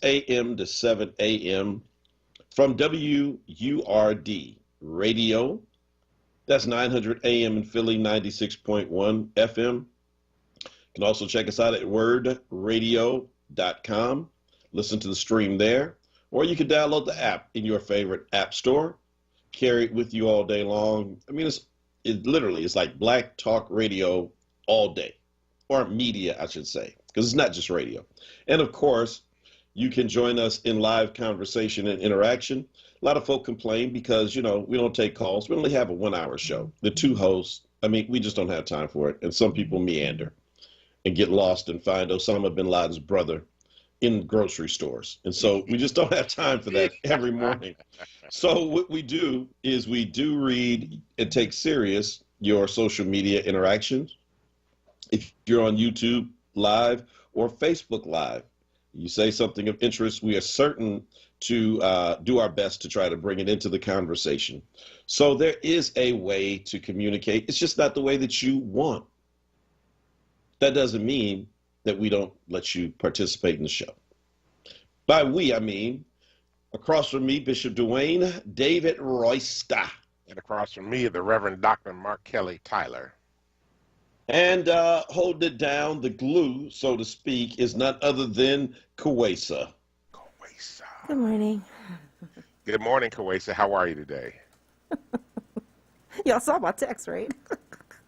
a.m. to 7 a.m. from WURD Radio. That's 900 a.m. in Philly, 96.1 FM. You can also check us out at wordradio.com. Listen to the stream there. Or you can download the app in your favorite app store. Carry it with you all day long. I mean, it literally is like black talk radio all day. Or media, I should say, because it's not just radio. And of course, you can join us in live conversation and interaction. A lot of folk complain because, we don't take calls. We only have a 1 hour show. The two hosts, we just don't have time for it. And some people meander and get lost and find Osama bin Laden's brother in grocery stores. And so we just don't have time for that every morning. So what we do is we do read and take serious your social media interactions. If you're on YouTube Live or Facebook Live, you say something of interest, we are certain to do our best to try to bring it into the conversation. So there is a way to communicate. It's just not the way that you want. That doesn't mean that we don't let you participate in the show. By we, I mean, across from me, Bishop Dwayne David Royster. And across from me, the Reverend Dr. Mark Kelly Tyler. And holding it down, the glue, so to speak, is none other than Kawesa. Good morning. Good morning, Kawesa. How are you today? Y'all saw my text, right?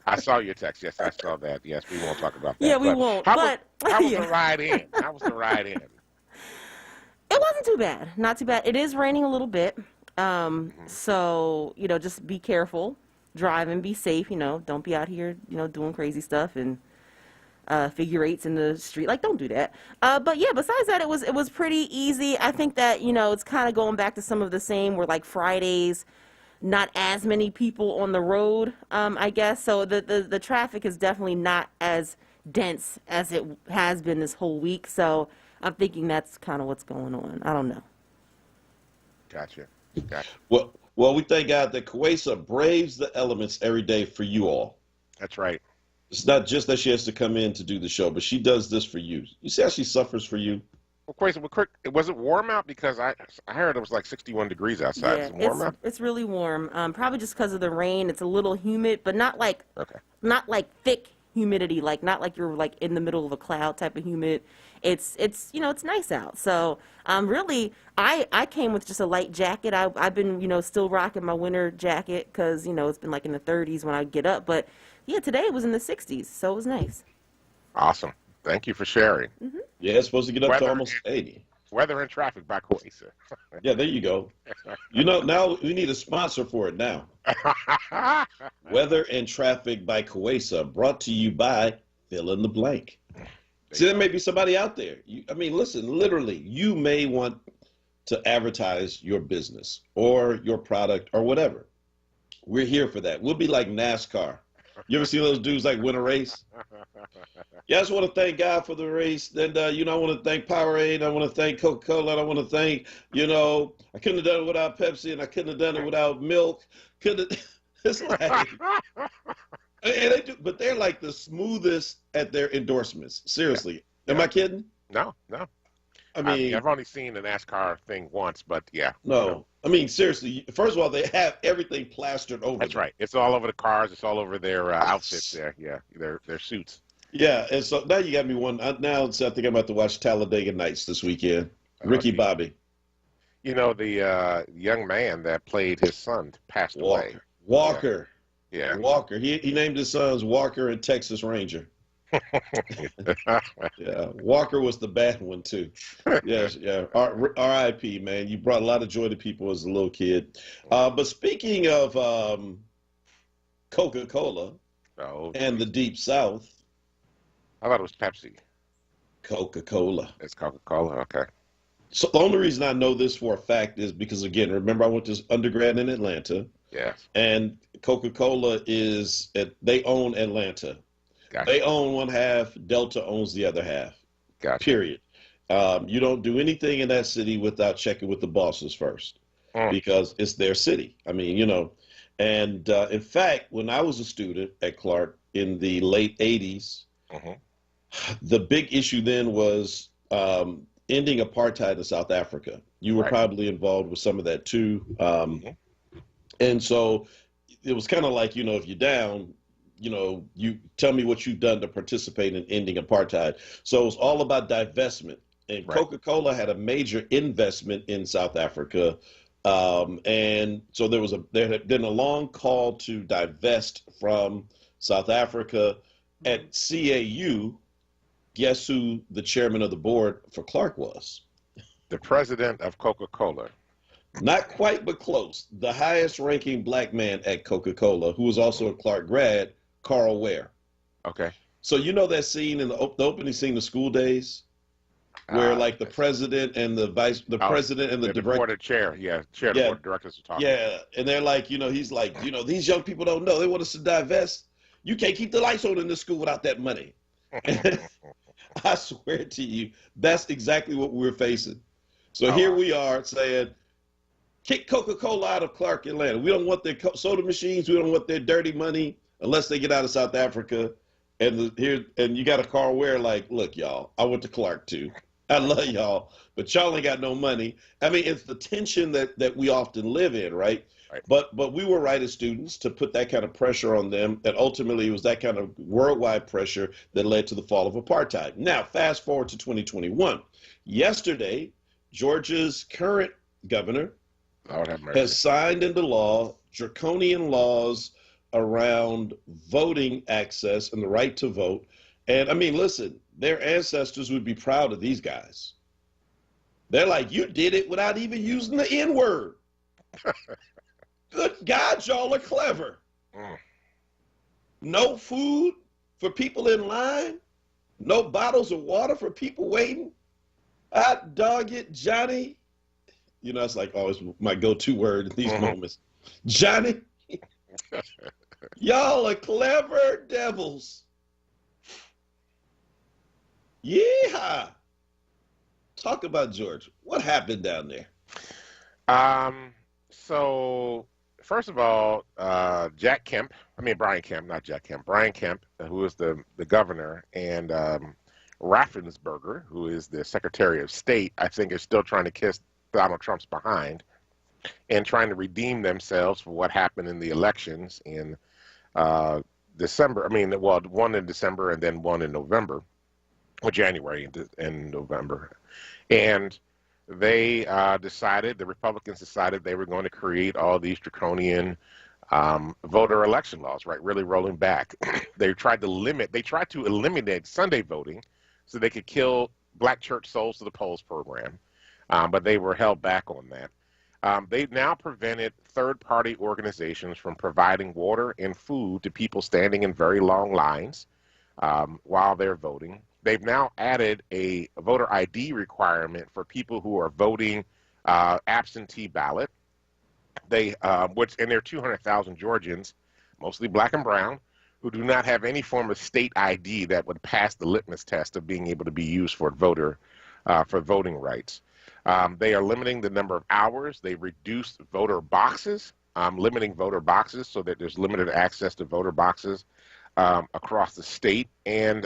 I saw your text. Yes, I saw that. Yes, we won't talk about that. Yeah, we won't. How was the ride in? How was the ride in? It wasn't too bad. Not too bad. It is raining a little bit. So, just be careful. Drive and be safe, don't be out here, doing crazy stuff and figure eights in the street. Like, don't do that. But yeah, besides that, it was pretty easy. I think that, it's kind of going back to some of the same where like Fridays, not as many people on the road, I guess. So the traffic is definitely not as dense as it has been this whole week. So I'm thinking that's kind of what's going on. I don't know. Gotcha. Well, we thank God that Kawesa braves the elements every day for you all. That's right. It's not just that she has to come in to do the show, but she does this for you. You see how she suffers for you? Well, Kawesa, was it warm out? Because I heard it was like 61 degrees outside. Yeah, Is it warm out? It's really warm. Probably just because of the rain. It's a little humid, but not like thick humidity. Not like you're like in the middle of a cloud type of humid. It's it's nice out. So really, I came with just a light jacket. I've been still rocking my winter jacket because it's been like in the 30s when I get up. But yeah, today it was in the 60s, so it was nice. Awesome. Thank you for sharing. Mm-hmm. Yeah, it's supposed to get up to almost 80. Weather and traffic by Kawesa. Yeah, there you go. Now we need a sponsor for it now. Weather and Traffic by Kawesa, brought to you by fill in the blank. See, there may be somebody out there. Listen, literally, you may want to advertise your business or your product or whatever. We're here for that. We'll be like NASCAR. You ever see those dudes like win a race? Yeah, I just want to thank God for the race. And, I want to thank Powerade. I want to thank Coca-Cola. I want to thank, I couldn't have done it without Pepsi and I couldn't have done it without milk. It's like, and they do, but they're like the smoothest at their endorsements. Seriously. Yeah. Am I kidding? No. I've only seen the NASCAR thing once, but yeah. No. Seriously. First of all, they have everything plastered over. That's right. It's all over the cars. It's all over their outfits there. Yeah, their suits. Yeah, and so now you got me one. Now I think I'm about to watch Talladega Nights this weekend. Ricky Bobby. The young man that played his son passed away. Walker. Yeah. Walker. He named his sons Walker and Texas Ranger. Yeah, Walker was the bad one too. Yes, yeah. R.I.P. Man, you brought a lot of joy to people as a little kid. But speaking of Coca-Cola and the Deep South, I thought it was Pepsi. Coca-Cola. It's Coca-Cola. Okay. So the only reason I know this for a fact is because, again, remember I went to undergrad in Atlanta. Yes. And Coca-Cola they own Atlanta. Gotcha. They own one half, Delta owns the other half. Gotcha. Period. You don't do anything in that city without checking with the bosses first because it's their city. And in fact, when I was a student at Clark in the late 80s, the big issue then was ending apartheid in South Africa. You were Right. probably involved with some of that too. And so it was kind of like, if you're down, you tell me what you've done to participate in ending apartheid. So it was all about divestment. And Right. Coca-Cola had a major investment in South Africa. And so there had been a long call to divest from South Africa. At CAU, guess who the chairman of the board for Clark was? The president of Coca-Cola. Not quite, but close. The highest ranking black man at Coca-Cola, who was also a Clark grad, Carl Ware. Okay. So you know that scene in the opening scene of School Days, where like the president and the president and the director, board of chair, chair of the board of directors are talking. Yeah, and they're like, he's like, these young people don't know. They want us to divest. You can't keep the lights on in this school without that money. I swear to you, that's exactly what we're facing. So here we are saying, kick Coca-Cola out of Clark, Atlanta. We don't want their soda machines. We don't want their dirty money unless they get out of South Africa. And you got a Carl Ware like, look, y'all, I went to Clark too. I love y'all, but y'all ain't got no money. I mean, it's the tension that we often live in, right? But we were right as students to put that kind of pressure on them, and ultimately it was that kind of worldwide pressure that led to the fall of apartheid. Now, fast forward to 2021. Yesterday, Georgia's current governor has signed into law draconian laws around voting access and the right to vote. And I mean, listen, their ancestors would be proud of these guys. They're like, you did it without even using the N-word. Good God, y'all are clever. No food for people in line. No bottles of water for people waiting. Hot dog it, Johnny. That's like always my go-to word in these moments. Johnny, y'all are clever devils. Yeehaw. Talk about Georgia. What happened down there? So first of all, Brian Kemp, who is the governor, and Raffensperger, who is the Secretary of State, I think is still trying to kiss Donald Trump's behind and trying to redeem themselves for what happened in the elections in December. One in December and then one in November, or January and November. And they the Republicans decided they were going to create all these draconian voter election laws, right? Really rolling back. They tried to eliminate Sunday voting so they could kill Black church souls to the polls program. But they were held back on that. They've now prevented third-party organizations from providing water and food to people standing in very long lines while they're voting. They've now added a voter ID requirement for people who are voting absentee ballot. And there are 200,000 Georgians, mostly black and brown, who do not have any form of state ID that would pass the litmus test of being able to be used for voting rights. They are limiting the number of hours. They reduced voter boxes, limiting voter boxes so that there's limited access to voter boxes across the state. And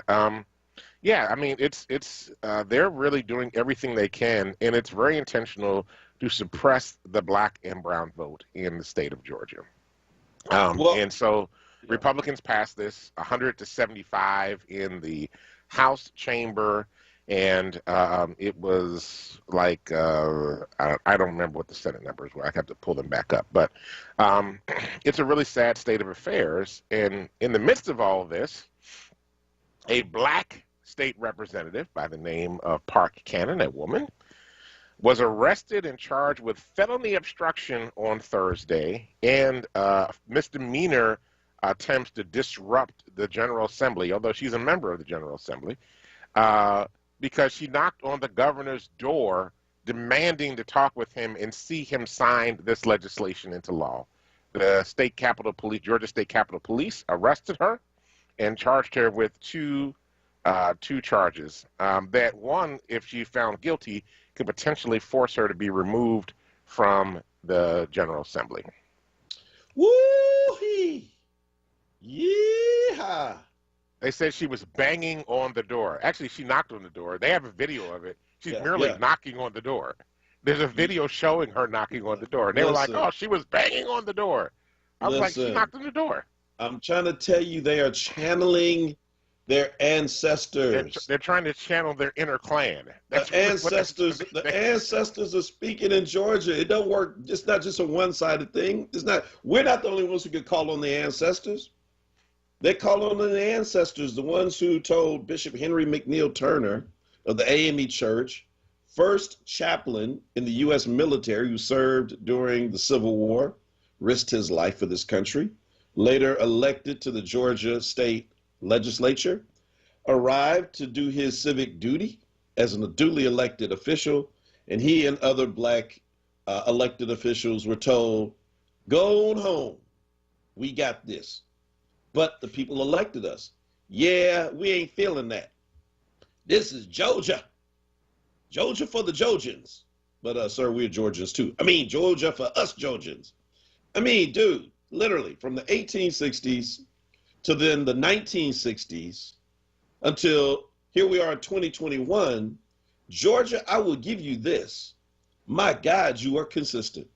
they're really doing everything they can, and it's very intentional to suppress the black and brown vote in the state of Georgia. And so Republicans passed this 100-75 in the House chamber, and it was like, I don't remember what the Senate numbers were. I have to pull them back up. But it's a really sad state of affairs. And in the midst of all of this, a black state representative by the name of Park Cannon, a woman, was arrested and charged with felony obstruction on Thursday and misdemeanor attempts to disrupt the General Assembly, although she's a member of the General Assembly, because she knocked on the governor's door demanding to talk with him and see him sign this legislation into law. The Georgia State Capitol Police arrested her and charged her with two charges. That one, if she found guilty, could potentially force her to be removed from the General Assembly. Woo-hee! Yeehaw! They said she was banging on the door. Actually, she knocked on the door. They have a video of it. She's Yeah, merely yeah. knocking on the door. There's a video showing her knocking on the door. And they were like, Listen, oh, she was banging on the door. I was like, she listen. knocked on the door. I'm trying to tell you, they are channeling their They're, ancestors. they're trying to channel their inner clan. That's really what they're doing these The days. ancestors are speaking in Georgia. It don't work. It's not just a one-sided thing. It's not. We're not the only ones who could call on the ancestors. They call on the ancestors, the ones who told Bishop Henry McNeil Turner of the AME Church, first chaplain in the U.S. military who served during the Civil War, risked his life for this country, later elected to the Georgia State Legislature, arrived to do his civic duty as a duly elected official, and he and other black elected officials were told, go on home. We got this. But the people elected us. Yeah, we ain't feeling that. This is Georgia. Georgia for the Georgians. But, sir, we're Georgians too. I mean, Georgia for us Georgians. I mean, dude, literally from the 1860s to then the 1960s until here we are in 2021, Georgia, I will give you this. My God, you are consistent.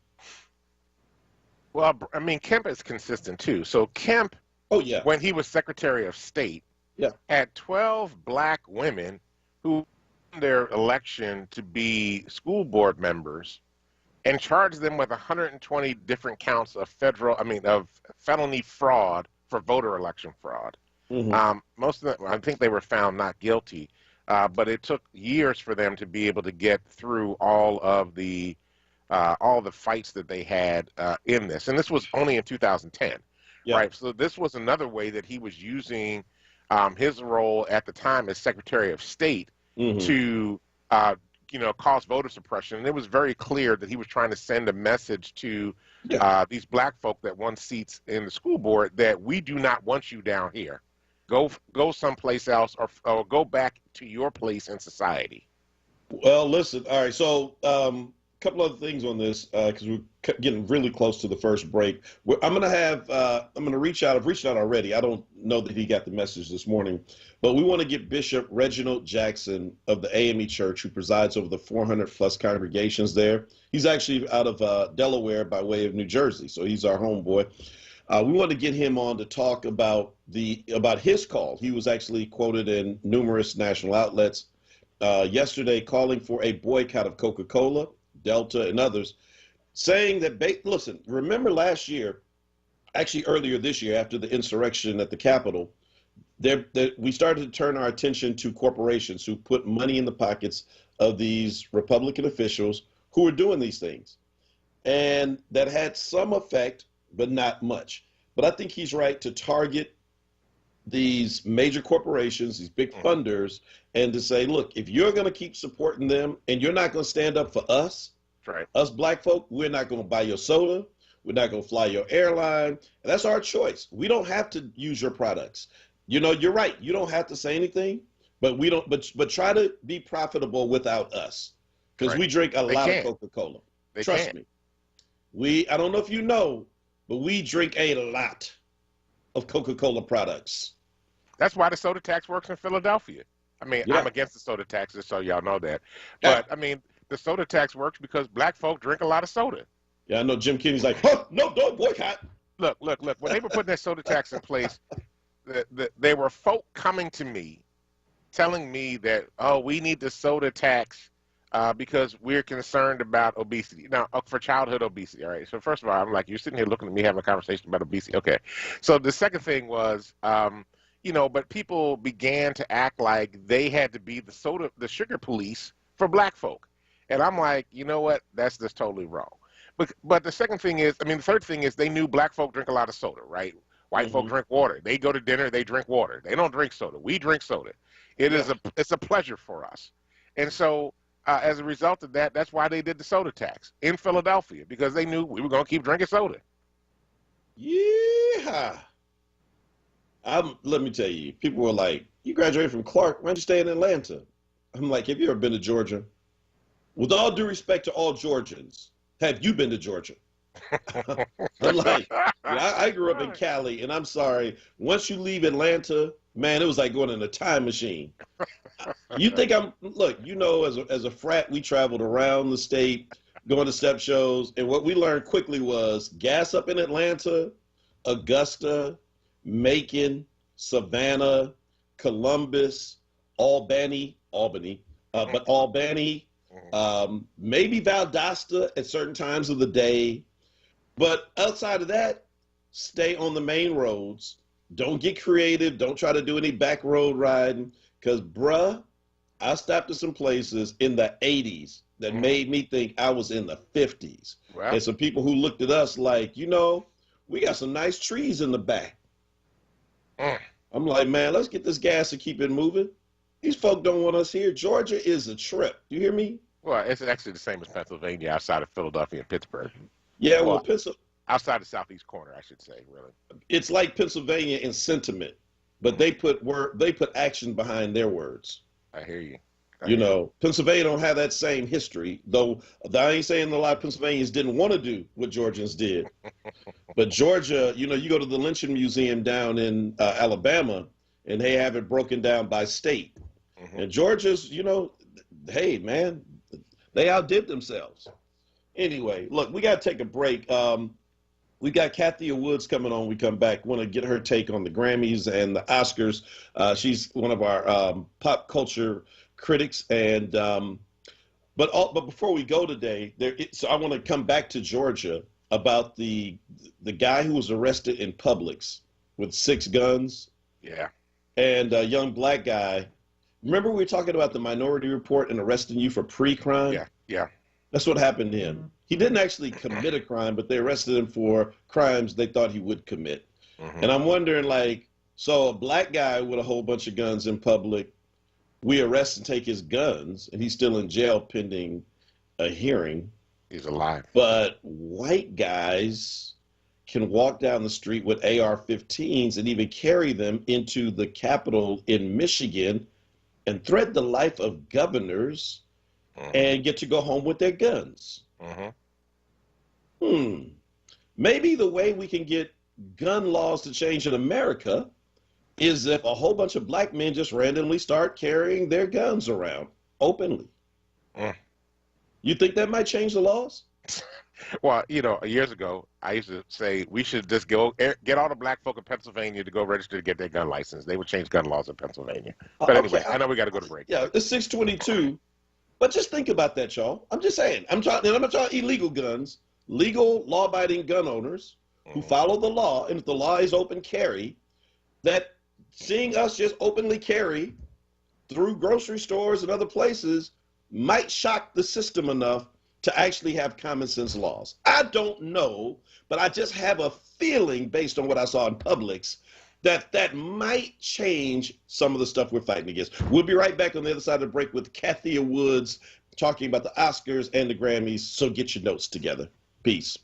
Well, I mean, Kemp is consistent too. So Kemp, Oh, yeah. when he was Secretary of State, Yeah. had 12 black women who won their election to be school board members and charged them with 120 different counts of of felony fraud for voter election fraud. Mm-hmm. Most of them, I think they were found not guilty, but it took years for them to be able to get through all the fights that they had in this. And this was only in 2010, Yeah. right? So this was another way that he was using his role at the time as Secretary of State Mm-hmm. to cause voter suppression. And it was very clear that he was trying to send a message to these black folk that won seats in the school board that we do not want you down here. Go someplace else or go back to your place in society. Well, listen. All right. So, a couple other things on this because we're getting really close to the first break. I'm gonna reach out. I've reached out already. I don't know that he got the message this morning, but we want to get Bishop Reginald Jackson of the AME Church, who presides over the 400 plus congregations there. He's actually out of Delaware by way of New Jersey, so he's our homeboy. We want to get him on to talk about his call. He was actually quoted in numerous national outlets yesterday calling for a boycott of Coca-Cola, Delta, and others, saying that, listen, remember last year, actually earlier this year after the insurrection at the Capitol, we started to turn our attention to corporations who put money in the pockets of these Republican officials who were doing these things. And that had some effect, but not much. But I think he's right to target these major corporations, these big funders, and to say, look, if you're going to keep supporting them and you're not going to stand up for us, Right. us black folk, we're not going to buy your soda. We're not going to fly your airline. And that's our choice. We don't have to use your products. You're right. You don't have to say anything, but we don't. But try to be profitable without us, because we drink a lot of Coca-Cola. Trust me. I don't know if you know, but we drink a lot of Coca-Cola products. That's why the soda tax works in Philadelphia. I mean, Yeah. I'm against the soda tax, just so y'all know that. But I mean, the soda tax works because black folk drink a lot of soda. Yeah, I know Jim Kenney's like, oh, no, don't boycott. Look. When they were putting that soda tax in place, there were folk coming to me telling me that, oh, we need the soda tax because we're concerned about obesity. Now, for childhood obesity, all right? So first of all, I'm like, you're sitting here looking at me having a conversation about obesity. Okay. So the second thing was, but people began to act like they had to be the sugar police for black folk. And I'm like, you know what? That's just totally wrong. But the second thing is, the third thing is they knew black folk drink a lot of soda, right? White folk drink water. They go to dinner, they drink water. They don't drink soda. We drink soda. It's a pleasure for us. And so as a result of that, that's why they did the soda tax in Philadelphia, because they knew we were going to keep drinking soda. Yeah. Let me tell you, people were like, you graduated from Clark, why don't you stay in Atlanta? I'm like, have you ever been to Georgia? With all due respect to all Georgians, have you been to Georgia? I'm like, I grew up in Cali, and I'm sorry, once you leave Atlanta, man, it was like going in a time machine. You think look, as a frat, we traveled around the state, going to step shows, and what we learned quickly was gas up in Atlanta, Augusta, Macon, Savannah, Columbus, Albany, but Albany, maybe Valdosta at certain times of the day. But outside of that, stay on the main roads. Don't get creative. Don't try to do any back road riding. Because, bruh, I stopped at some places in the 80s that made me think I was in the 50s. Wow. And some people who looked at us like, we got some nice trees in the back. I'm like, man, let's get this gas and keep it moving. These folk don't want us here. Georgia is a trip. You hear me? Well, it's actually the same as Pennsylvania outside of Philadelphia and Pittsburgh. Yeah, well, outside the southeast corner, I should say, really. It's like Pennsylvania in sentiment, but they put action behind their words. I hear you. Pennsylvania don't have that same history, though I ain't saying a lot of Pennsylvanians didn't want to do what Georgians did. But Georgia, you go to the Lynching Museum down in Alabama, and they have it broken down by state. And Georgia's, hey, man, they outdid themselves. Anyway, look, we got to take a break. We got Kathia Woods coming on when we come back. Want to get her take on the Grammys and the Oscars. She's one of our pop culture critics, and but before we go today, so I want to come back to Georgia about the guy who was arrested in Publix with 6 guns. Yeah. And a young black guy. Remember we were talking about the Minority Report and arresting you for pre-crime? Yeah. That's what happened to him. He didn't actually commit a crime, but they arrested him for crimes they thought he would commit. And I'm wondering, so a black guy with a whole bunch of guns in public, we arrest and take his guns, and he's still in jail pending a hearing. He's alive. But white guys can walk down the street with AR-15s and even carry them into the Capitol in Michigan and threaten the life of governors and get to go home with their guns. Maybe the way we can get gun laws to change in America is if a whole bunch of black men just randomly start carrying their guns around openly. You think that might change the laws? Well, years ago, I used to say we should just get all the black folk in Pennsylvania to go register to get their gun license. They would change gun laws in Pennsylvania. But anyway, I know we got to go to break. Yeah, it's 6:22. But just think about that, y'all. I'm just saying. I'm not talking illegal guns. Legal, law-abiding gun owners who follow the law, and if the law is open carry, that seeing us just openly carry through grocery stores and other places might shock the system enough to actually have common sense laws. I don't know, but I just have a feeling based on what I saw in Publix that might change some of the stuff we're fighting against. We'll be right back on the other side of the break with Kathia Woods talking about the Oscars and the Grammys, so get your notes together. Peace.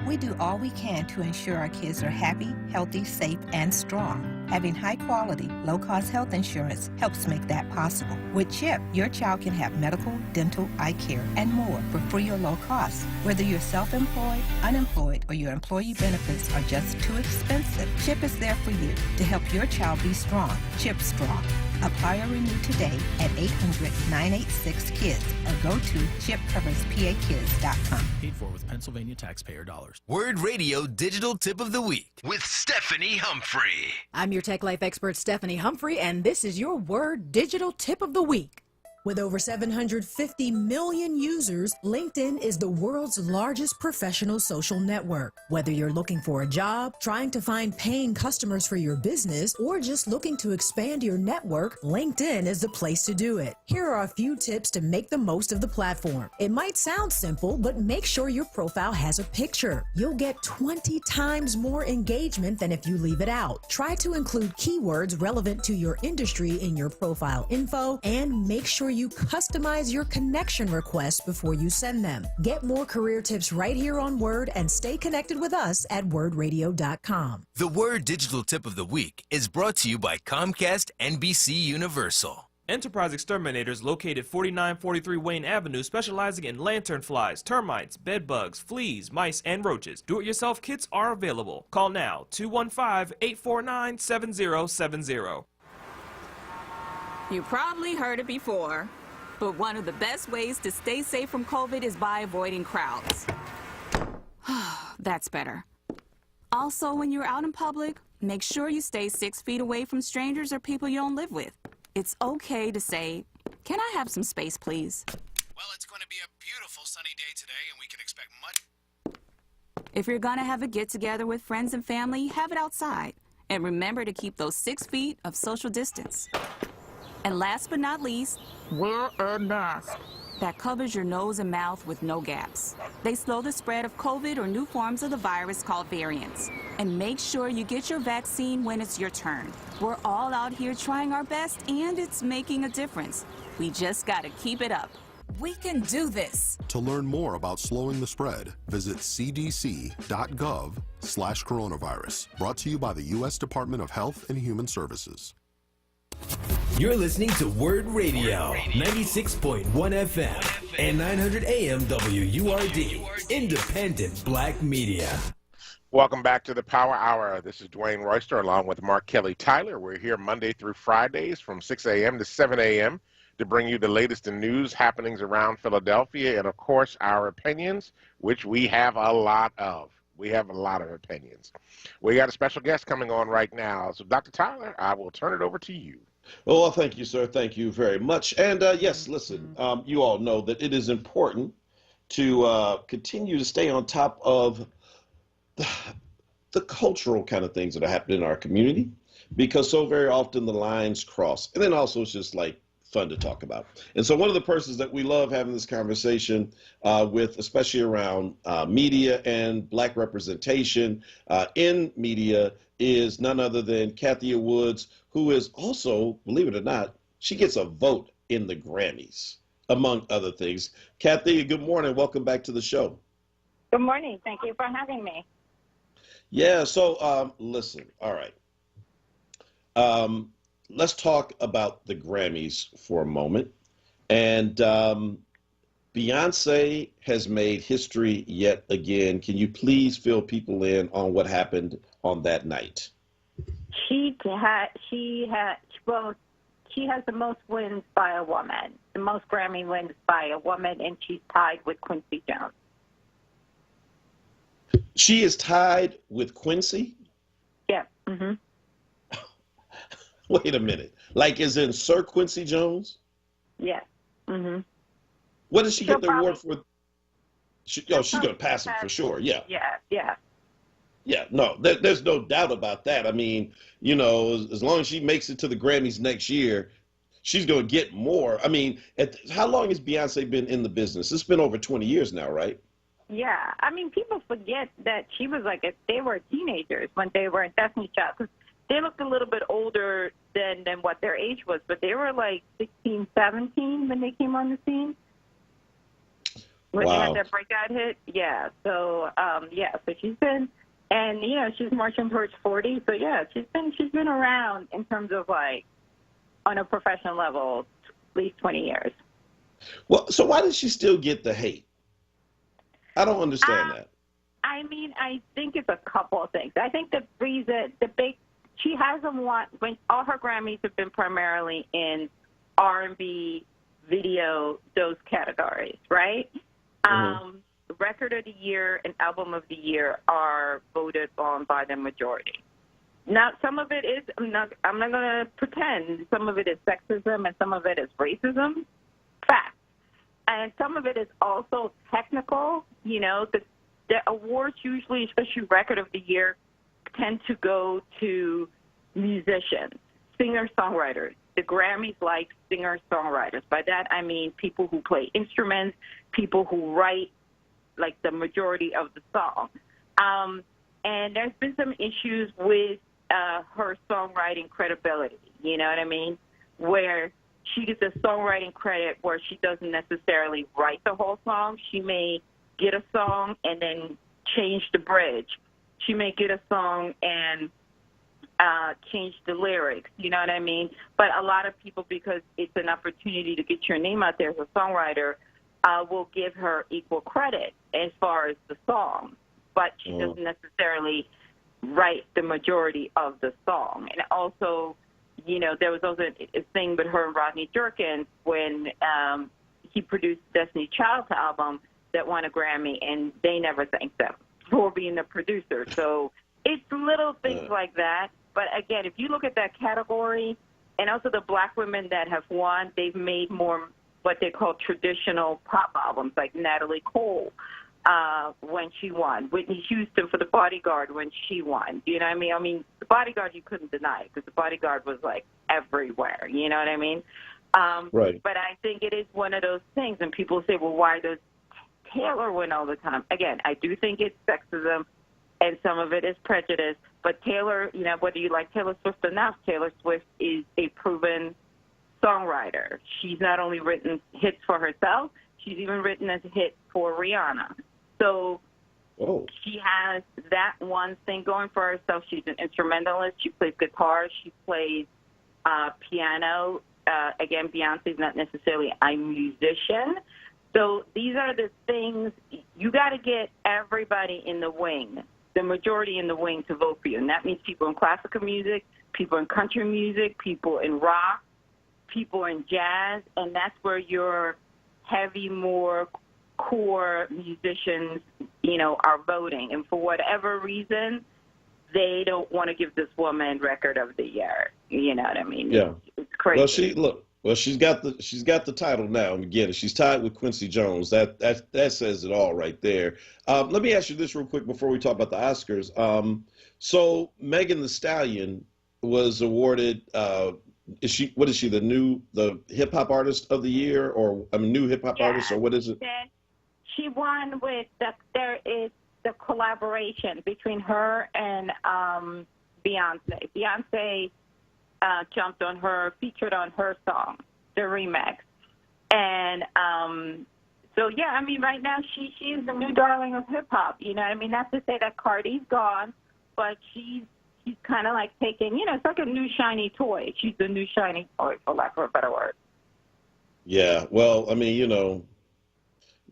We do all we can to ensure our kids are happy, healthy, safe, and strong. Having high-quality, low-cost health insurance helps make that possible. With CHIP, your child can have medical, dental, eye care, and more for free or low cost. Whether you're self-employed, unemployed, or your employee benefits are just too expensive, CHIP is there for you to help your child be strong. CHIP Strong. Apply or renew today at 800-986-KIDS or go to chipcoverspakids.com. Paid for with Pennsylvania taxpayer dollars. WURD Radio Digital Tip of the Week with Stephanie Humphrey. I'm your Tech Life expert, Stephanie Humphrey, and this is your WURD Digital Tip of the Week. With over 750 million users, LinkedIn is the world's largest professional social network. Whether you're looking for a job, trying to find paying customers for your business, or just looking to expand your network, LinkedIn is the place to do it. Here are a few tips to make the most of the platform. It might sound simple, but make sure your profile has a picture. You'll get 20 times more engagement than if you leave it out. Try to include keywords relevant to your industry in your profile info, and make sure you customize your connection requests before you send them. Get more career tips right here on WURD and stay connected with us at WURDradio.com. The WURD Digital Tip of the Week is brought to you by Comcast NBC Universal. Enterprise Exterminators, located 4943 Wayne Avenue, specializing in lantern flies, termites, bed bugs, fleas, mice, and roaches. Do-it-yourself kits are available. Call now, 215-849-7070. You probably heard it before, but one of the best ways to stay safe from COVID is by avoiding crowds. That's better. Also, when you're out in public, make sure you stay 6 feet away from strangers or people you don't live with. It's okay to say, "Can I have some space, please?" Well, it's going to be a beautiful sunny day today, and we can expect much. If you're gonna have a get-together with friends and family, have it outside. And remember to keep those 6 feet of social distance. And last but not least, wear a mask. That covers your nose and mouth with no gaps. They slow the spread of COVID or new forms of the virus called variants. And make sure you get your vaccine when it's your turn. We're all out here trying our best, and it's making a difference. We just gotta keep it up. We can do this. To learn more about slowing the spread, visit cdc.gov/coronavirus. Brought to you by the U.S. Department of Health and Human Services. You're listening to WURD Radio, 96.1 FM and 900 AM WURD, independent black media. Welcome back to the Power Hour. This is Dwayne Royster along with Mark Kelly Tyler. We're here Monday through Fridays from 6 a.m. to 7 a.m. to bring you the latest in news happenings around Philadelphia and, of course, our opinions, which we have a lot of. We have a lot of opinions. We got a special guest coming on right now. So, Dr. Tyler, I will turn it over to you. Well, thank you, sir. Thank you very much. And yes, listen, you all know that it is important to continue to stay on top of the cultural kind of things that are happening in our community, because so very often the lines cross. And then also it's just like fun to talk about. And so one of the persons that we love having this conversation with, especially around media and black representation in media, is none other than Kathia Woods, who is also, believe it or not, she gets a vote in the Grammys, among other things. Kathia, good morning. Welcome back to the show. Good morning. Thank you for having me. Yeah, so listen, all right. Let's talk about the Grammys for a moment. And Beyonce has made history yet again. Can you please fill people in on what happened on that night? She has the most wins by a woman, the most Grammy wins by a woman, and she's tied with Quincy Jones. She is tied with Quincy? Yeah. Mm-hmm. Wait a minute. Like, is in Sir Quincy Jones? Yeah. Mm-hmm. What did she get the award for? She's going to pass him for sure. Yeah. Yeah. Yeah, no, there's no doubt about that. I mean, you know, as long as she makes it to the Grammys next year, she's going to get more. I mean, how long has Beyonce been in the business? It's been over 20 years now, right? Yeah. I mean, people forget that she was they were teenagers when they were in Destiny's Child, because they looked a little bit older than what their age was, but they were like 16, 17 when they came on the scene. When they had that breakout hit. Yeah. So, so she's been, and, you know, she's marching towards 40. So, yeah, she's been around in terms of, like, on a professional level, at least 20 years. Well, so why does she still get the hate? I don't understand that. I mean, I think it's a couple of things. I think the reason, she hasn't when all her Grammys have been primarily in R&B, video, those categories, right? Mm-hmm. Record of the year and album of the year are voted on by the majority. Now, some of it is, I'm not going to pretend, some of it is sexism and some of it is racism. Fact. And some of it is also technical. You know, the awards usually, especially record of the year, tend to go to musicians, singer-songwriters. The Grammys like singer-songwriters. By that, I mean people who play instruments, people who write, like, the majority of the song. And there's been some issues with her songwriting credibility, you know what I mean, where she gets a songwriting credit where she doesn't necessarily write the whole song. She may get a song and then change the bridge. She may get a song and change the lyrics, you know what I mean? But a lot of people, because it's an opportunity to get your name out there as a songwriter, will give her equal credit as far as the song. But she doesn't necessarily write the majority of the song. And also, you know, there was also a thing with her and Rodney Jerkins when he produced Destiny Child's album that won a Grammy, and they never thanked them for being the producer. So it's little things like that. But again, if you look at that category, and also the black women that have won, they've made more what they call traditional pop albums, like Natalie Cole when she won, Whitney Houston for The Bodyguard when she won. You know what I mean? I mean, The Bodyguard you couldn't deny because The Bodyguard was like everywhere. You know what I mean? Right. But I think it is one of those things, and people say, well, why does Taylor win all the time? Again, I do think it's sexism, and some of it is prejudice. But Taylor, you know, whether you like Taylor Swift or not, Taylor Swift is a proven songwriter. She's not only written hits for herself, she's even written as a hit for Rihanna. So she has that one thing going for herself. She's an instrumentalist. She plays guitar. She plays piano. Again, Beyonce's not necessarily a musician. So these are the things you got to get everybody in the wing, the majority in the wing to vote for you. And that means people in classical music, people in country music, people in rock, people in jazz. And that's where your heavy, more core musicians, you know, are voting. And for whatever reason, they don't want to give this woman Record of the Year. You know what I mean? Yeah. It's crazy. Well, she's got the title now. And again, she's tied with Quincy Jones. That says it all right there. Let me ask you this real quick before we talk about the Oscars. So Megan Thee Stallion was awarded. Is she the hip hop artist of the year, or new hip hop artist, or what is it? She won with there is the collaboration between her and Beyonce. Beyonce jumped on her, featured on her song, the remix. And so, yeah, I mean, right now she is the new darling of hip-hop. You know what I mean? Not to say that Cardi's gone, but she's kind of like taking, you know, it's like a new shiny toy. She's the new shiny toy, for lack of a better word. Yeah, well, I mean, you know,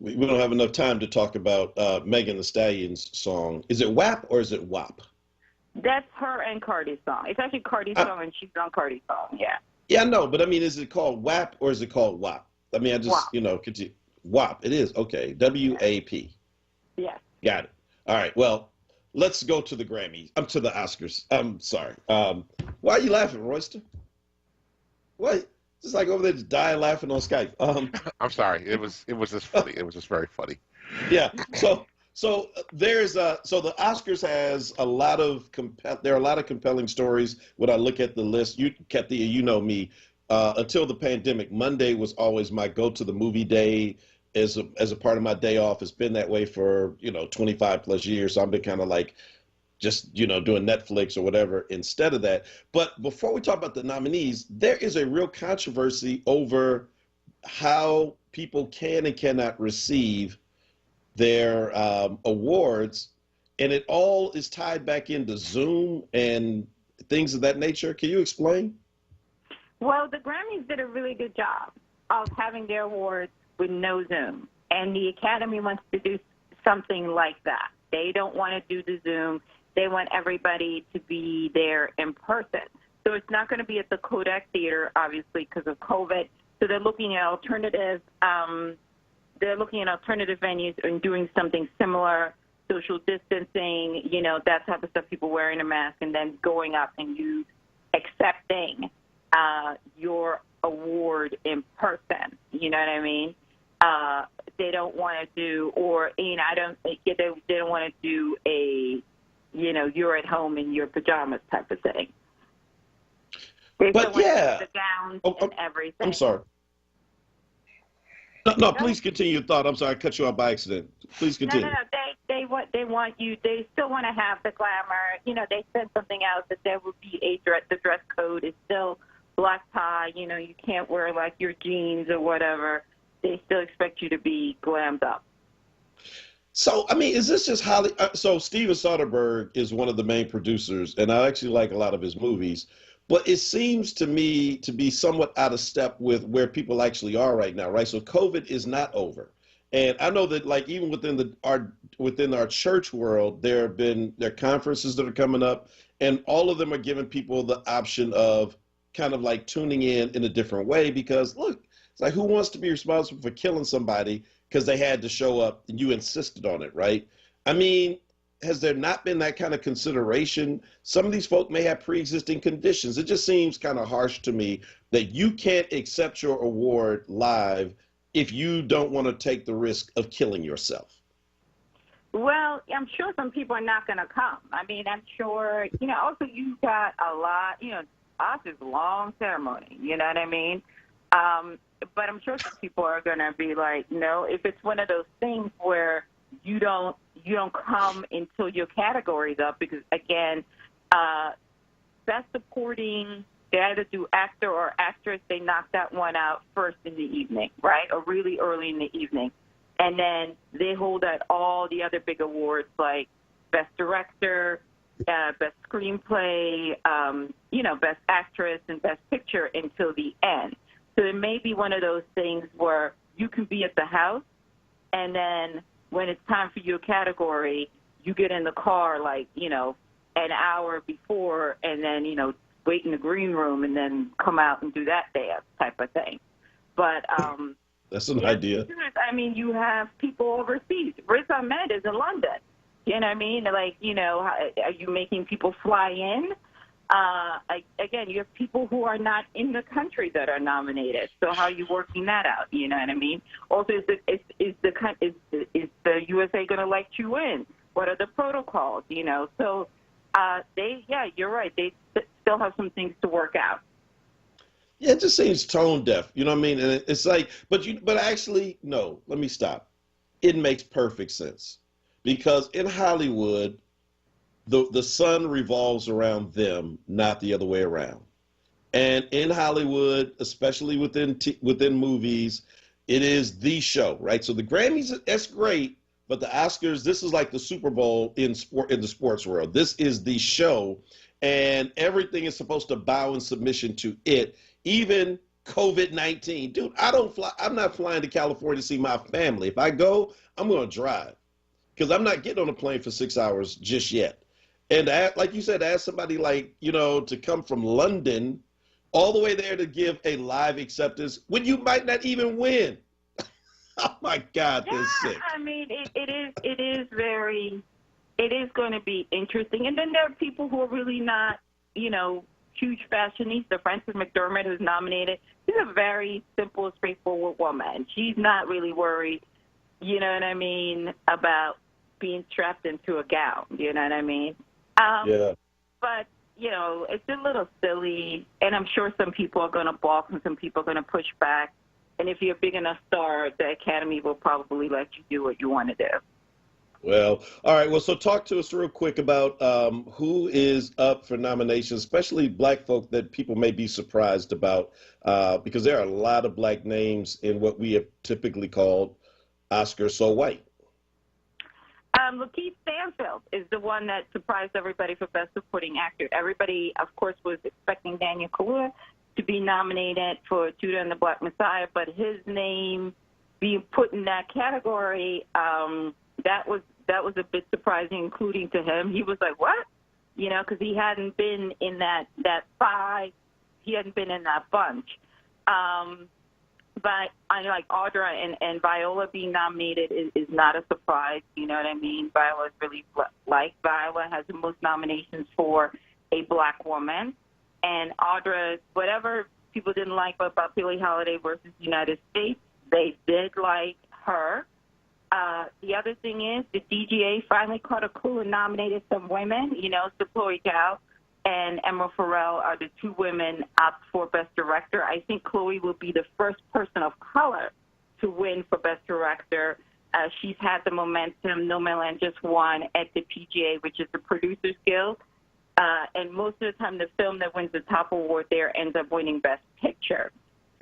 we don't have enough time to talk about Megan Thee Stallion's song. Is it WAP or is it WAP? That's her and Cardi's song. It's actually Cardi's song, and she's on Cardi's song, yeah. Yeah, I know, but I mean, is it called WAP or is it called WAP? I mean, I just, WAP. you know, WAP, it is, okay, W-A-P. Yes. Got it. All right, well, let's go to the Grammys. To the Oscars. I'm sorry. Why are you laughing, Royster? What? Just like over there just dying laughing on Skype. I'm sorry. It was just funny. It was just very funny. Yeah. So there's so the Oscars has a lot of there are a lot of compelling stories. When I look at the list, Kathy, you know me. Until the pandemic, Monday was always my go to the movie day as a part of my day off. It's been that way for 25 plus years. So I've been kind of like just doing Netflix or whatever instead of that. But before we talk about the nominees, there is a real controversy over how people can and cannot receive their awards, and it all is tied back into Zoom and things of that nature. Can you explain? Well, the Grammys did a really good job of having their awards with no Zoom, and the Academy wants to do something like that. They don't want to do the Zoom. They want everybody to be there in person. So it's not going to be at the Kodak Theater, obviously, because of COVID. So they're looking at alternative venues and doing something similar, social distancing, that type of stuff, people wearing a mask, and then going up and you accepting your award in person. You know what I mean? They don't want to do, they don't want to do a, you're at home in your pajamas type of thing. But yeah, the gowns and everything. I'm sorry. No, please continue your thought. I'm sorry, I cut you off by accident. Please continue. No. They want you. They still want to have the glamour. They said something else that there would be the dress code is still black tie. You can't wear like your jeans or whatever. They still expect you to be glammed up. So, I mean, is this just so Steven Soderbergh is one of the main producers, and I actually like a lot of his movies, but it seems to me to be somewhat out of step with where people actually are right now, right? So COVID is not over. And I know that, like, even within our church world, there are conferences that are coming up, and all of them are giving people the option of kind of like tuning in a different way because look, it's like who wants to be responsible for killing somebody because they had to show up and you insisted on it, right? I mean, has there not been that kind of consideration? Some of these folk may have pre-existing conditions. It just seems kind of harsh to me that you can't accept your award live if you don't want to take the risk of killing yourself. Well, I'm sure some people are not going to come. I mean, I'm sure, also you've got a lot, ours is a long ceremony, you know what I mean? But I'm sure some people are going to be like, no, if it's one of those things where you don't come until your category's up because, again, best supporting, they either do actor or actress, they knock that one out first in the evening, right, or really early in the evening. And then they hold out all the other big awards like Best Director, Best Screenplay, Best Actress, and Best Picture until the end. So it may be one of those things where you can be at the house, and then when it's time for your category, you get in the car like, an hour before and then, wait in the green room and then come out and do that dance type of thing. But that's an idea. I mean, you have people overseas. Riz Ahmed is in London. You know what I mean? Like, are you making people fly in? Again, you have people who are not in the country that are nominated. So how are you working that out? You know what I mean? Also, is the USA going to let you in? What are the protocols? So you're right. They still have some things to work out. Yeah, it just seems tone deaf. You know what I mean? And it's like, but actually, no. Let me stop. It makes perfect sense because in Hollywood, the sun revolves around them, not the other way around. And in Hollywood, especially within movies, it is the show, right? So the Grammys, that's great, but the Oscars, this is like the Super Bowl in the sports world. This is the show, and everything is supposed to bow in submission to it. Even COVID-19, dude, I'm not flying to California to see my family. If I go, I'm going to drive because I'm not getting on a plane for 6 hours just yet. And like you said, ask somebody like, to come from London all the way there to give a live acceptance when you might not even win. Oh my God, they're sick. I mean, it is going to be interesting. And then there are people who are really not, huge fashionista. Frances McDormand, who's nominated, she's a very simple, straightforward woman. She's not really worried, you know what I mean, about being strapped into a gown, you know what I mean? Yeah. But, it's a little silly, and I'm sure some people are going to balk and some people are going to push back. And if you're a big enough star, the Academy will probably let you do what you want to do. Well, all right. Well, so talk to us real quick about who is up for nominations, especially black folk that people may be surprised about, because there are a lot of black names in what we have typically called Oscar So White. Lakeith Stanfield is the one that surprised everybody for Best Supporting Actor. Everybody, of course, was expecting Daniel Kaluuya to be nominated for Judah and the Black Messiah, but his name being put in that category, that was a bit surprising, including to him. He was like, what? Because he hadn't been in that five. He hadn't been in that bunch. But I know, like Audra and Viola being nominated is not a surprise. You know what I mean? Viola is really liked. Viola has the most nominations for a black woman. And Audra, whatever people didn't like about Billie Holiday versus United States, they did like her. The other thing is the DGA finally caught a clue and nominated some women. So Chloe Zhao and Emma Farrell are the two women up for Best Director. I think Chloe will be the first person of color to win for Best Director. She's had the momentum. Nomadland just won at the PGA, which is the Producers Guild. And most of the time, the film that wins the top award there ends up winning Best Picture.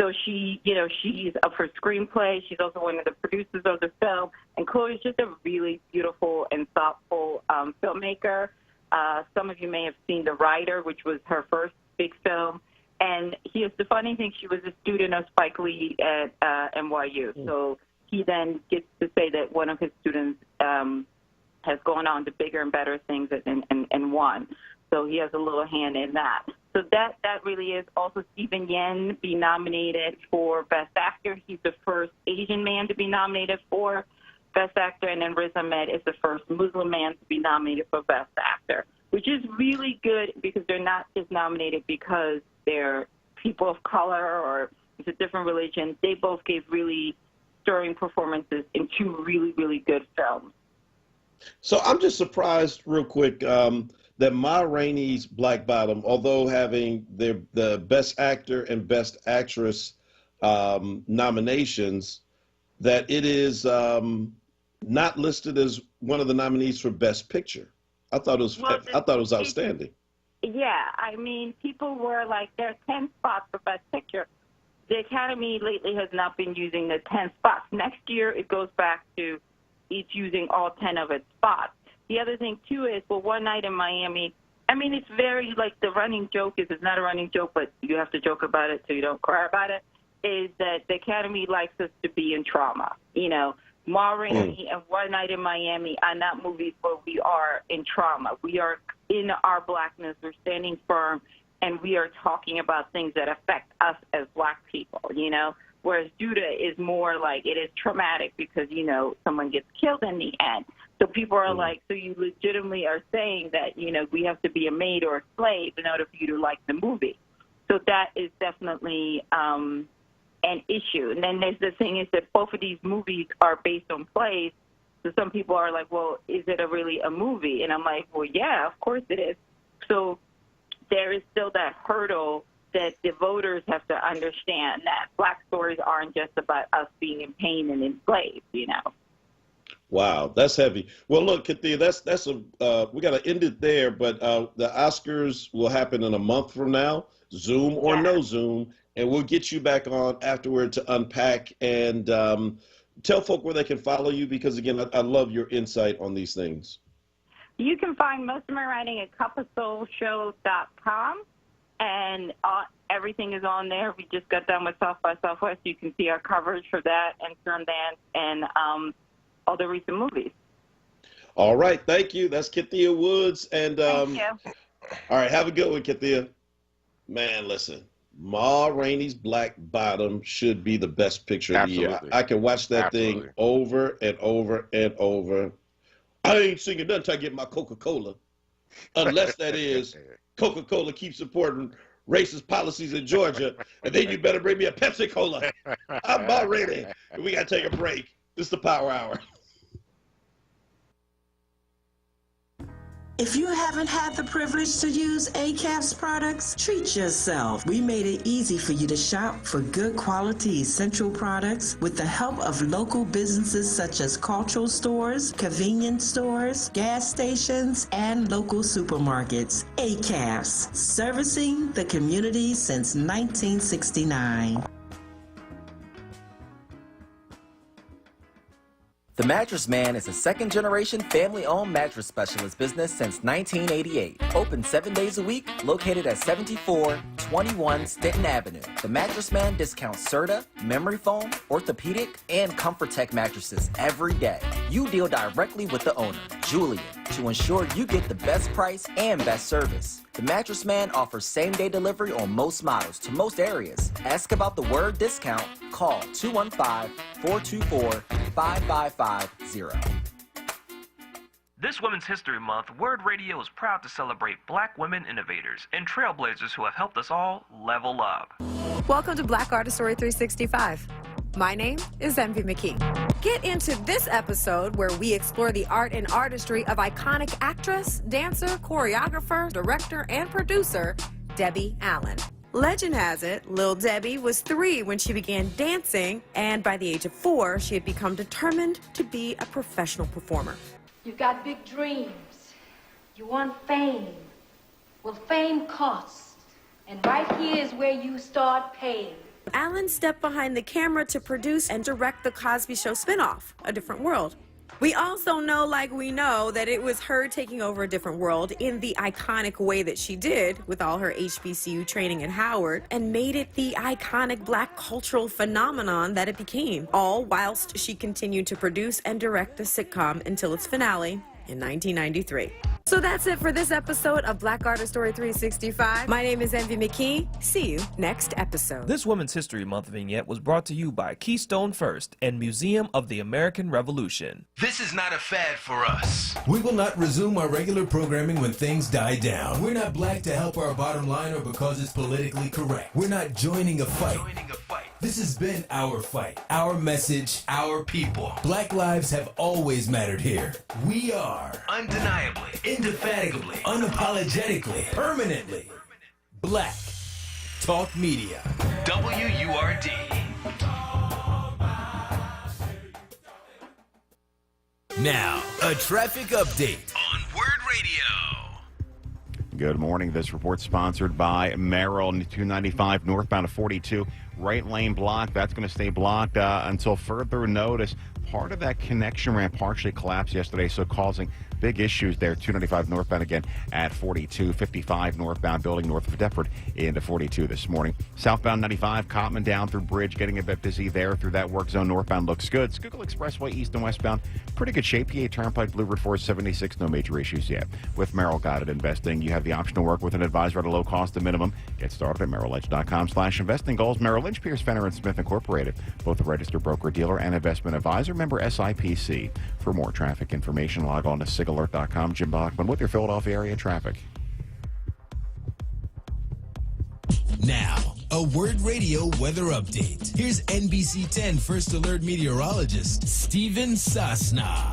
So she's up for screenplay. She's also one of the producers of the film. And Chloe's just a really beautiful and thoughtful filmmaker. Some of you may have seen The Rider, which was her first big film. And here's the funny thing, she was a student of Spike Lee at NYU. So he then gets to say that one of his students has gone on to bigger and better things and won. So he has a little hand in that. So that really is. Also, Stephen Yen be nominated for Best Actor. He's the first Asian man to be nominated for Best Actor, and then Riz Ahmed is the first Muslim man to be nominated for Best Actor, which is really good because they're not just nominated because they're people of color or it's a different religion. They both gave really stirring performances in two really, really good films. So I'm just surprised, real quick, that Ma Rainey's Black Bottom, although having the Best Actor and Best Actress nominations, that it is not listed as one of the nominees for Best Picture. I thought it was outstanding. Yeah, I mean, people were like, there are 10 spots for Best Picture. The Academy lately has not been using the 10 spots. Next year, it goes back to it's using all 10 of its spots. The other thing, too, is, well, One Night in Miami, I mean, it's very, like, the running joke is, it's not a running joke, but you have to joke about it so you don't cry about it, is that the Academy likes us to be in trauma. You know, Ma Rainey and One Night in Miami are not movies where we are in trauma. We are in our blackness. We're standing firm, and we are talking about things that affect us as black people, you know, whereas Judah is more like it is traumatic because, you know, someone gets killed in the end. So people are like, so you legitimately are saying that, you know, we have to be a maid or a slave in order for you to like the movie. So that is definitely an issue. And then there's the thing is that both of these movies are based on plays. So some people are like, well, is it really a movie? And I'm like, well, yeah, of course it is. So there is still that hurdle that the voters have to understand that black stories aren't just about us being in pain and enslaved, you know. Wow, that's heavy. Well, look, Kathia, we got to end it there, but the Oscars will happen in a month from now, Zoom or no Zoom, and we'll get you back on afterward to unpack and tell folk where they can follow you because, again, I love your insight on these things. You can find most of my writing at cupofsoulshow.com, and everything is on there. We just got done with South by Southwest. You can see our coverage for that and Sundance and all the recent movies. All right, thank you. That's Kathia Woods. And thank you. All right, have a good one, Kathia. Man, listen, Ma Rainey's Black Bottom should be the best picture of the year. I can watch that thing over and over and over. I ain't singing nothing until I get my Coca-Cola, unless that is Coca-Cola keeps supporting racist policies in Georgia, and then you better bring me a Pepsi-Cola. I'm Ma Rainey. We got to take a break. This is the Power Hour. If you haven't had the privilege to use ACAP's products, treat yourself. We made it easy for you to shop for good quality essential products with the help of local businesses such as cultural stores, convenience stores, gas stations, and local supermarkets. ACAP's, servicing the community since 1969. The Mattress Man is a second-generation family-owned mattress specialist business since 1988. Open 7 days a week, located at 7421 Stanton Avenue. The Mattress Man discounts Serta, memory foam, orthopedic, and Comfort Tech mattresses every day. You deal directly with the owner, Julian, to ensure you get the best price and best service. The Mattress Man offers same-day delivery on most models to most areas. Ask about the WURD discount. Call 215-424-5550. This Women's History Month, WURD Radio is proud to celebrate Black women innovators and trailblazers who have helped us all level up. Welcome to Black Artist Story 365. My name is Envy McKee. Get into this episode where we explore the art and artistry of iconic actress, dancer, choreographer, director, and producer, Debbie Allen. Legend has it, Lil Debbie was 3 when she began dancing, and by the age of 4, she had become determined to be a professional performer. You've got big dreams. You want fame. Well, fame costs. And right here is where you start paying. Allen stepped behind the camera to produce and direct the Cosby Show spinoff, A Different World. We also know, like we know, that it was her taking over A Different World in the iconic way that she did with all her HBCU training at Howard and made it the iconic Black cultural phenomenon that it became, all whilst she continued to produce and direct the sitcom until its finale in 1993. So that's it for this episode of Black Artist Story 365. My name is Envy McKee. See you next episode. This Women's History Month vignette was brought to you by Keystone First and Museum of the American Revolution. This is not a fad for us. We will not resume our regular programming when things die down. We're not black to help our bottom line or because it's politically correct. We're not joining a fight. This has been our fight, our message, our people. Black lives have always mattered here. We are Undeniably, indefatigably, unapologetically, permanently Black Talk Media. WURD. Now, a traffic update on WURD Radio. Good morning. This report sponsored by Merrill. 295 northbound of 42. Right lane blocked. That's going to stay blocked until further notice. Part of that connection ramp partially collapsed yesterday, so causing big issues there. 295 northbound again at 42. 55 northbound building north of Deptford into 42 this morning. Southbound 95, Cotman down through Bridge, getting a bit busy there through that work zone. Northbound looks good. Schuylkill Expressway east and westbound, pretty good shape. PA Turnpike, Blue Route 476, no major issues yet. With Merrill Guided Investing, you have the option to work with an advisor at a low cost to minimum. Get started at merrilledge.com/investing goals. Merrill Lynch, Pierce, Fenner & Smith Incorporated, both a registered broker-dealer and investment advisor, member SIPC. For more traffic information, log on to sigalert.com. Jim Bachman with your Philadelphia area traffic. Now, a WURD Radio weather update. Here's NBC 10 First Alert meteorologist Steven Sasna.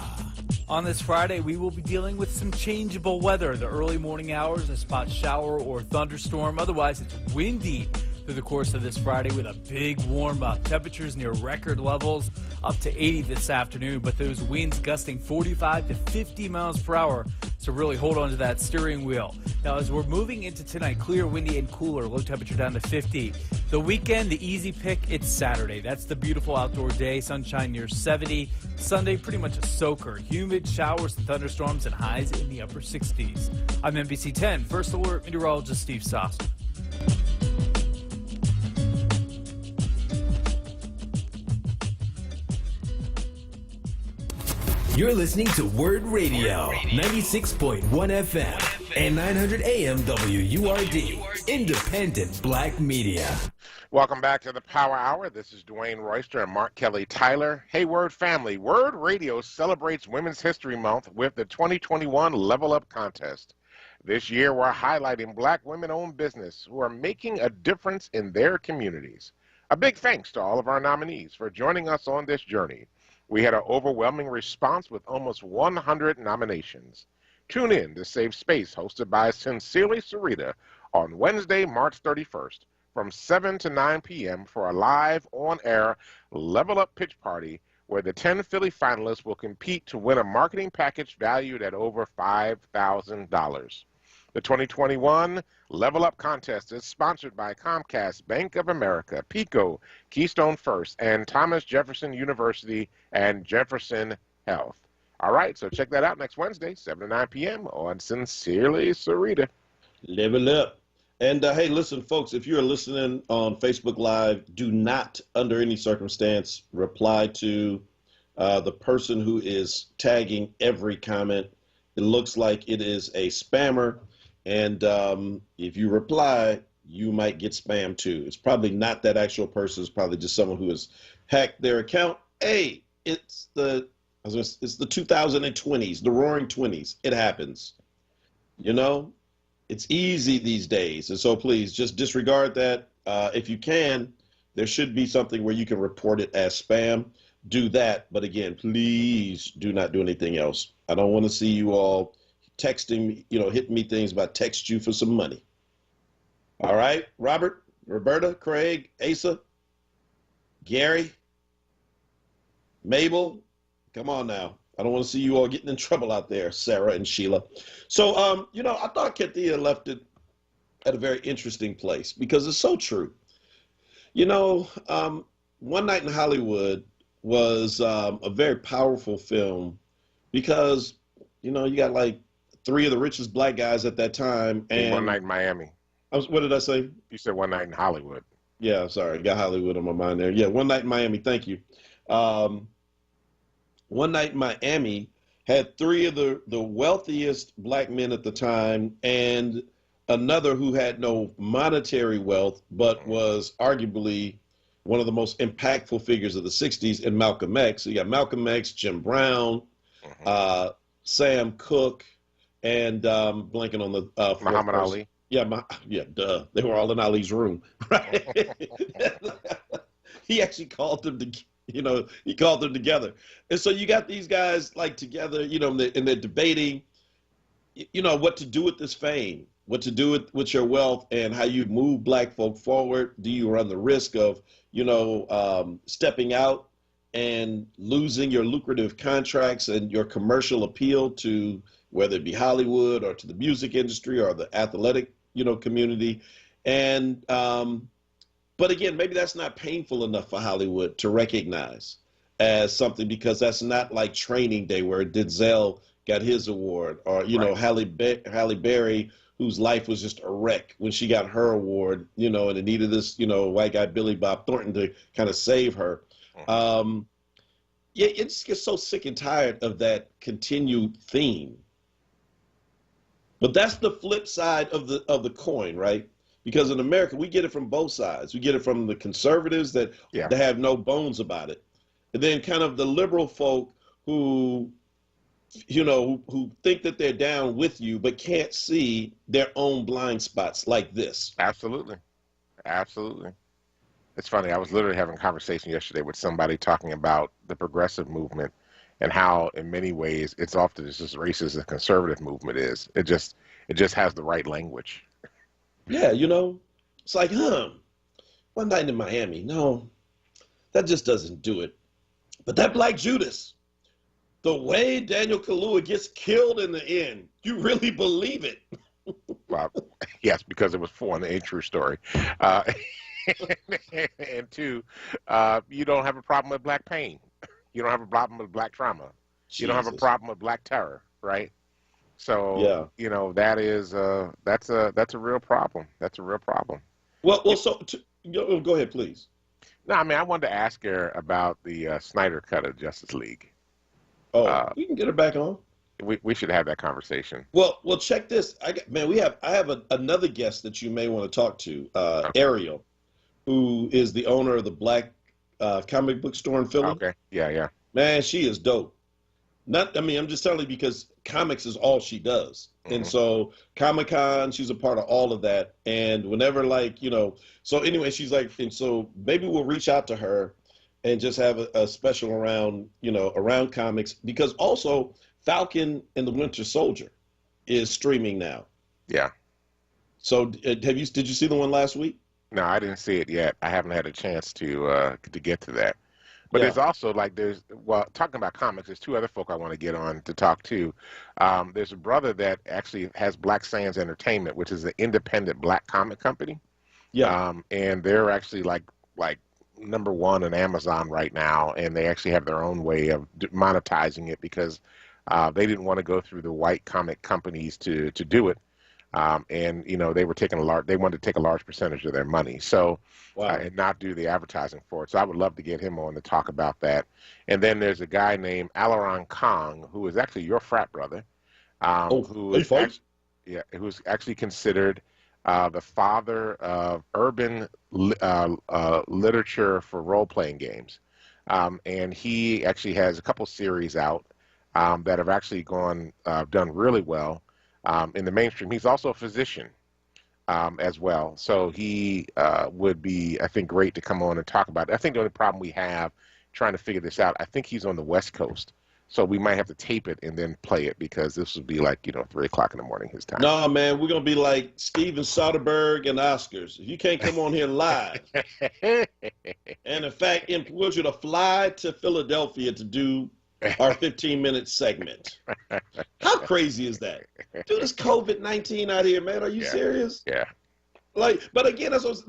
On this Friday, we will be dealing with some changeable weather. The early morning hours, a spot shower or thunderstorm. Otherwise, it's windy through the course of this Friday with a big warm up. Temperatures near record levels, up to 80 this afternoon, but those winds gusting 45 to 50 miles per hour. So really hold on to that steering wheel. Now, as we're moving into tonight, clear, windy, and cooler. Low temperature down to 50. The weekend, the easy pick, it's Saturday. That's the beautiful outdoor day. Sunshine near 70. Sunday, pretty much a soaker. Humid showers and thunderstorms and highs in the upper 60s. I'm NBC 10 First Alert meteorologist Steve Sosna. You're listening to WURD Radio, 96.1 FM and 900 AM WURD, independent black media. Welcome back to the Power Hour. This is Dwayne Royster and Mark Kelly Tyler. Hey, WURD family. WURD Radio celebrates Women's History Month with the 2021 Level Up Contest. This year, we're highlighting black women-owned business who are making a difference in their communities. A big thanks to all of our nominees for joining us on this journey. We had an overwhelming response with almost 100 nominations. Tune in to Save Space, hosted by Sincerely Sarita, on Wednesday, March 31st, from 7 to 9 p.m. for a live, on-air, level-up pitch party where the 10 Philly finalists will compete to win a marketing package valued at over $5,000. The 2021 Level Up Contest is sponsored by Comcast, Bank of America, PECO, Keystone First, and Thomas Jefferson University and Jefferson Health. All right, so check that out next Wednesday, 7 to 9 p.m. on Sincerely Sarita. Level up. And hey, listen, folks, if you're listening on Facebook Live, do not, under any circumstance, reply to the person who is tagging every comment. It looks like it is a spammer. And if you reply, you might get spammed too. It's probably not that actual person. It's probably just someone who has hacked their account. Hey, it's the 2020s, the roaring 20s. It happens. You know, it's easy these days. And so please just disregard that. If you can, there should be something where you can report it as spam. Do that. But again, please do not do anything else. I don't want to see you all texting me, hitting me things about text you for some money. All right, Robert, Roberta, Craig, Asa, Gary, Mabel, come on now. I don't want to see you all getting in trouble out there, Sarah and Sheila. So, I thought Kathia left it at a very interesting place because it's so true. One Night in Hollywood was a very powerful film because, you got like 3 of the richest black guys at that time. And One Night in Miami. What did I say? You said One Night in Hollywood. Yeah, sorry. Got Hollywood on my mind there. Yeah, One Night in Miami. Thank you. One Night in Miami had three of the wealthiest black men at the time, and another who had no monetary wealth, but was arguably one of the most impactful figures of the 60s in Malcolm X. So you got Malcolm X, Jim Brown, Sam Cooke, and blanking on the Muhammad Ali. Yeah, duh. They were all in Ali's room, right? He actually called them he called them together. And so you got these guys like together, and they're debating, what to do with this fame, what to do with your wealth, and how you move black folk forward. Do you run the risk of, stepping out and losing your lucrative contracts and your commercial appeal to whether it be Hollywood or to the music industry or the athletic, community. And, but again, maybe that's not painful enough for Hollywood to recognize as something, because that's not like Training Day where Denzel got his award, or, Halle Berry, whose life was just a wreck when she got her award, and it needed this, white guy, Billy Bob Thornton, to kind of save her. It just gets so sick and tired of that continued theme. But that's the flip side of the coin, right? Because in America, we get it from both sides. We get it from the conservatives that have no bones about it. And then kind of the liberal folk who think that they're down with you, but can't see their own blind spots like this. Absolutely. It's funny. I was literally having a conversation yesterday with somebody talking about the progressive movement and how, in many ways, it's often just as racist as the conservative movement is. It just has the right language. Yeah, it's like, one night in Miami. No, that just doesn't do it. But that Black Judas, the way Daniel Kaluuya gets killed in the end, you really believe it. Well, yes, because it was one, a true story. And two, you don't have a problem with black pain. You don't have a problem with black trauma. You don't have a problem with black terror, right? So, that is that's a real problem. That's a real problem. Well, go ahead, please. No, I mean, I wanted to ask her about the Snyder Cut of Justice League. Oh, we can get her back on. We should have that conversation. Well, check this. I have another guest that you may want to talk to, Ariel, who is the owner of the Black comic book store in Philly. Okay. Yeah. Man, she is dope. I'm just telling you because comics is all she does. And so Comic-Con, she's a part of all of that. And whenever so anyway, she's like, and so maybe we'll reach out to her and just have a special around comics, because also Falcon and the Winter Soldier is streaming now. Yeah. So did you see the one last week? No, I didn't see it yet. I haven't had a chance to get to that. But there's also talking about comics, there's two other folk I want to get on to talk to. There's a brother that actually has Black Sands Entertainment, which is an independent black comic company. Yeah. And they're actually like number one on Amazon right now, and they actually have their own way of monetizing it because they didn't want to go through the white comic companies to do it. And they were they wanted to take a large percentage of their money, so and not do the advertising for it. So I would love to get him on to talk about that. And then there's a guy named Alaron Kong, who is actually your frat brother, who's actually considered the father of urban literature for role-playing games. And he actually has a couple series out that have actually done really well. In the mainstream. He's also a physician as well. So he would be, I think, great to come on and talk about it. I think the only problem we have trying to figure this out, I think he's on the West Coast. So we might have to tape it and then play it because this would be like, 3 o'clock in the morning his time. No, man, we're going to be like Steven Soderbergh and Oscars. If you can't come on here live. And in fact, employ you to fly to Philadelphia to do our 15-minute segment. How crazy is that? Dude, it's COVID-19 out here, man. Are you serious? Yeah. But again, that's what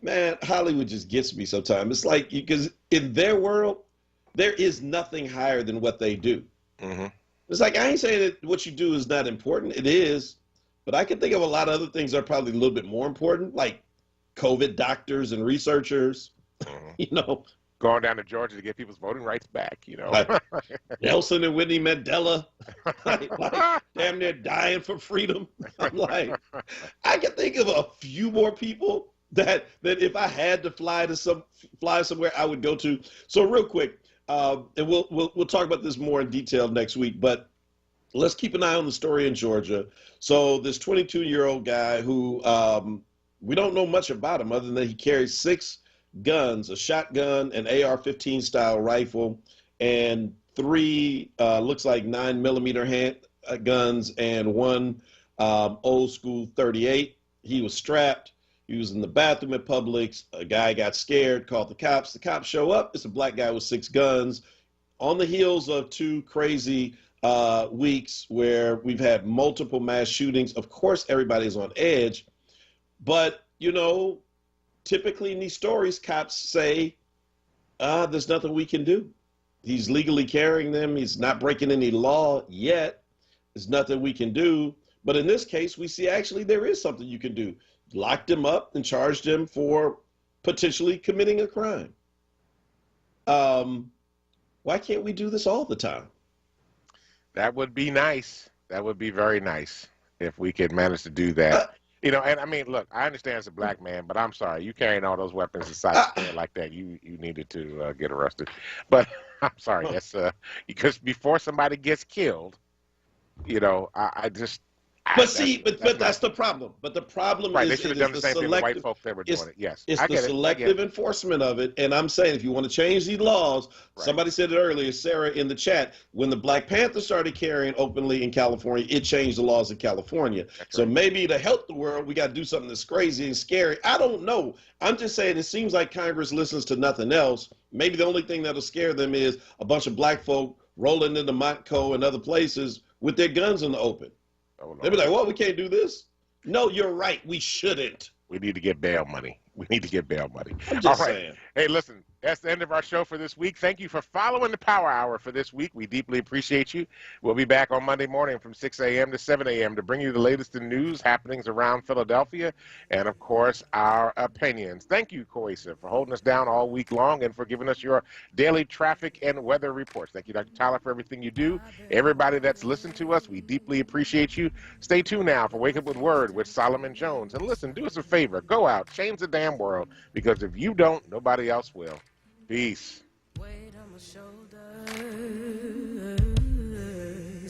man, Hollywood just gets me sometimes. It's like, because in their world, there is nothing higher than what they do. Mm-hmm. It's like, I ain't saying that what you do is not important. It is. But I can think of a lot of other things that are probably a little bit more important, like COVID doctors and researchers, going down to Georgia to get people's voting rights back, you know. Like Nelson and Whitney Mandela, like damn near dying for freedom. I'm like, I can think of a few more people that if I had to fly somewhere, I would go to. So real quick, and we'll talk about this more in detail next week, but let's keep an eye on the story in Georgia. So this 22-year-old guy who we don't know much about him other than he carries 6 guns, a shotgun, an AR-15 style rifle, and 3 looks like 9mm guns and 1 old school 38. He was strapped. He was in the bathroom at Publix. A guy got scared, called the cops. The cops show up. It's a black guy with 6 guns. On the heels of 2 crazy weeks where we've had multiple mass shootings, of course everybody's on edge. But, you know, typically in these stories, cops say, there's nothing we can do. He's legally carrying them. He's not breaking any law yet. There's nothing we can do. But in this case, we see actually there is something you can do. Locked him up and charged him for potentially committing a crime. Why can't we do this all the time? That would be nice. That would be very nice if we could manage to do that. You know, and I mean, look, I understand it's a black man, but I'm sorry, you carrying all those weapons inside like that, you needed to get arrested. But I'm sorry, that's because before somebody gets killed, you know, I just. But that's the problem. But the problem right, is they should have done the same thing with white folks that were doing it. Yes, it's the selective enforcement of it. And I'm saying if you want to change these laws, somebody said it earlier, Sarah in the chat, when the Black Panthers started carrying openly in California, it changed the laws in California. So maybe to help the world, we got to do something that's crazy and scary. I don't know. I'm just saying it seems like Congress listens to nothing else. Maybe the only thing that'll scare them is a bunch of black folk rolling into Montco and other places with their guns in the open. Oh, no. They'll be like, well, we can't do this. No, you're right. We shouldn't. We need to get bail money. We need to get bail money. I'm just saying. Hey, listen, that's the end of our show for this week. Thank you for following the Power Hour for this week. We deeply appreciate you. We'll be back on Monday morning from 6 a.m. to 7 a.m. to bring you the latest in news, happenings around Philadelphia, and, of course, our opinions. Thank you, Cohesive, for holding us down all week long and for giving us your daily traffic and weather reports. Thank you, Dr. Tyler, for everything you do. Everybody that's listened to us, we deeply appreciate you. Stay tuned now for Wake Up with Word with Solomon Jones. And listen, do us a favor. Go out, change the damn world, because if you don't, nobody else will. Peace. Weight on my shoulders.